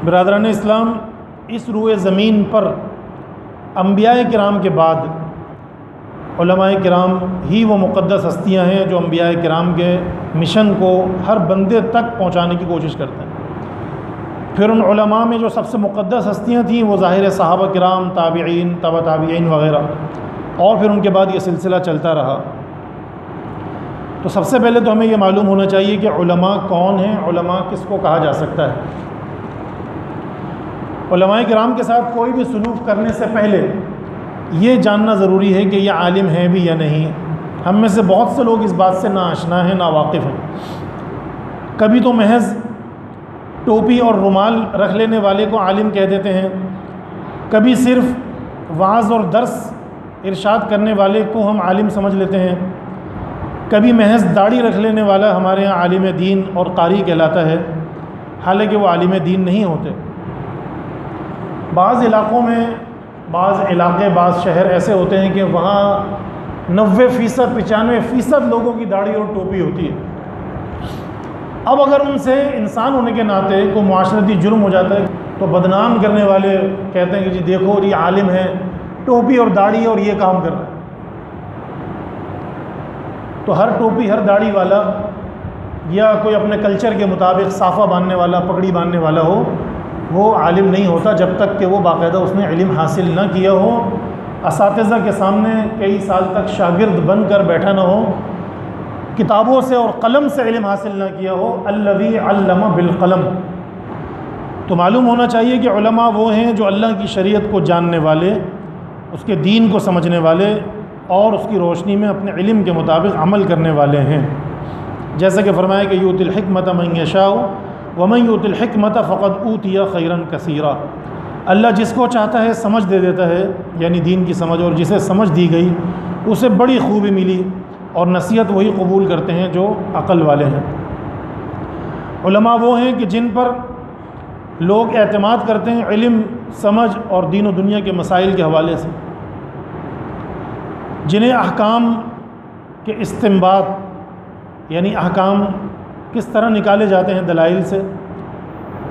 برادران اسلام، اس روئے زمین پر انبیاء کرام کے بعد علماء کرام ہی وہ مقدس ہستیاں ہیں جو انبیاء کرام کے مشن کو ہر بندے تک پہنچانے کی کوشش کرتے ہیں۔ پھر ان علماء میں جو سب سے مقدس ہستیاں تھیں وہ ظاہر صحابہ کرام، تابعین، تبع تابعین وغیرہ، اور پھر ان کے بعد یہ سلسلہ چلتا رہا۔ تو سب سے پہلے تو ہمیں یہ معلوم ہونا چاہیے کہ علماء کون ہیں، علماء کس کو کہا جا سکتا ہے۔ علماء کرام کے ساتھ کوئی بھی سلوک کرنے سے پہلے یہ جاننا ضروری ہے کہ یہ عالم ہیں بھی یا نہیں۔ ہم میں سے بہت سے لوگ اس بات سے نا آشنا ہیں، نا واقف ہیں۔ کبھی تو محض ٹوپی اور رومال رکھ لینے والے کو عالم کہہ دیتے ہیں، کبھی صرف وعظ اور درس ارشاد کرنے والے کو ہم عالم سمجھ لیتے ہیں، کبھی محض داڑھی رکھ لینے والا ہمارے ہاں عالم دین اور قاری کہلاتا ہے، حالانکہ وہ عالم دین نہیں ہوتے۔ بعض علاقوں میں، بعض علاقے، بعض شہر ایسے ہوتے ہیں کہ وہاں 90%، 95% لوگوں کی داڑھی اور ٹوپی ہوتی ہے۔ اب اگر ان سے انسان ہونے کے ناطے کوئی معاشرتی جرم ہو جاتا ہے تو بدنام کرنے والے کہتے ہیں کہ جی دیکھو یہ عالم ہے، ٹوپی اور داڑھی اور یہ کام کر رہا ہے۔ تو ہر ٹوپی، ہر داڑھی والا یا کوئی اپنے کلچر کے مطابق صافہ باندھنے والا، پگڑی باندھنے والا ہو، وہ عالم نہیں ہوتا جب تک کہ وہ باقاعدہ اس نے علم حاصل نہ کیا ہو، اساتذہ کے سامنے کئی سال تک شاگرد بن کر بیٹھا نہ ہو، کتابوں سے اور قلم سے علم حاصل نہ کیا ہو۔ الذی علم بالقلم۔ تو معلوم ہونا چاہیے کہ علماء وہ ہیں جو اللہ کی شریعت کو جاننے والے، اس کے دین کو سمجھنے والے اور اس کی روشنی میں اپنے علم کے مطابق عمل کرنے والے ہیں۔ جیسا کہ فرمایا کہ یؤتی الحکمۃ من یشاء ومن یؤت الحکمۃ فقد اوتی خیرا کثیرا۔ اللہ جس کو چاہتا ہے سمجھ دے دیتا ہے، یعنی دین کی سمجھ، اور جسے سمجھ دی گئی اسے بڑی خوبی ملی، اور نصیحت وہی قبول کرتے ہیں جو عقل والے ہیں۔ علماء وہ ہیں کہ جن پر لوگ اعتماد کرتے ہیں علم، سمجھ اور دین و دنیا کے مسائل کے حوالے سے، جنہیں احکام کے استنباط، یعنی احکام کس طرح نکالے جاتے ہیں دلائل سے،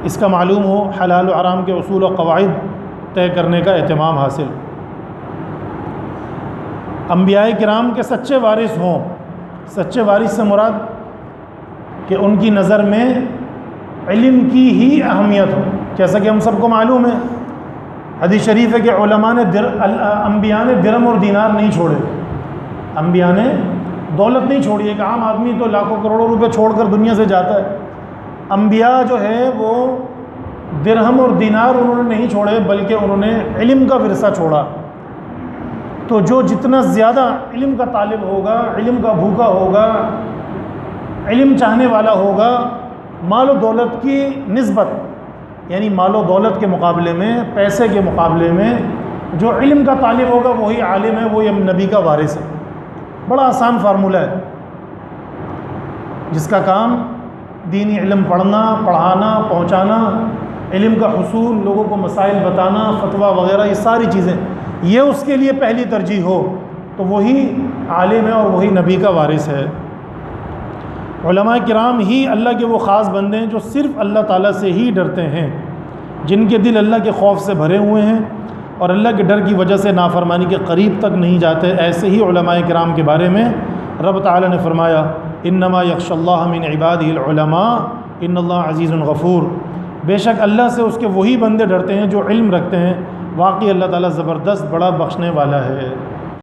اس کا معلوم ہو، حلال و حرام کے اصول و قواعد طے کرنے کا اہتمام حاصل۔ انبیاء کرام کے سچے وارث ہوں۔ سچے وارث سے مراد کہ ان کی نظر میں علم کی ہی اہمیت ہو، جیسا کہ ہم سب کو معلوم ہے، حدیث شریف ہے کہ انبیاء نے درہم اور دینار نہیں چھوڑے۔ انبیاء نے دولت نہیں چھوڑی۔ ایک عام آدمی تو لاکھوں کروڑوں روپے چھوڑ کر دنیا سے جاتا ہے، انبیاء جو ہے وہ درہم اور دینار انہوں نے نہیں چھوڑے، بلکہ انہوں نے علم کا ورثہ چھوڑا۔ تو جو جتنا زیادہ علم کا طالب ہوگا، علم کا بھوکا ہوگا، علم چاہنے والا ہوگا، مال و دولت کی نسبت، یعنی مال و دولت کے مقابلے میں، پیسے کے مقابلے میں جو علم کا طالب ہوگا وہی عالم ہے، وہی نبی کا وارث ہے۔ بڑا آسان فارمولہ ہے، جس کا کام دینی علم پڑھنا، پڑھانا، پہنچانا، علم کا حصول، لوگوں کو مسائل بتانا، فتویٰ وغیرہ، یہ ساری چیزیں، یہ اس کے لیے پہلی ترجیح ہو تو وہی عالم ہے اور وہی نبی کا وارث ہے۔ علماء کرام ہی اللہ کے وہ خاص بندے ہیں جو صرف اللہ تعالیٰ سے ہی ڈرتے ہیں، جن کے دل اللہ کے خوف سے بھرے ہوئے ہیں اور اللہ کے ڈر کی وجہ سے نافرمانی کے قریب تک نہیں جاتے۔ ایسے ہی علماء کرام کے بارے میں رب تعالیٰ نے فرمایا انما یخشی اللہ من عبادہ العلماء ان اللہ عزیز غفور۔ بے شک اللہ سے اس کے وہی بندے ڈرتے ہیں جو علم رکھتے ہیں، واقعی اللہ تعالیٰ زبردست بڑا بخشنے والا ہے۔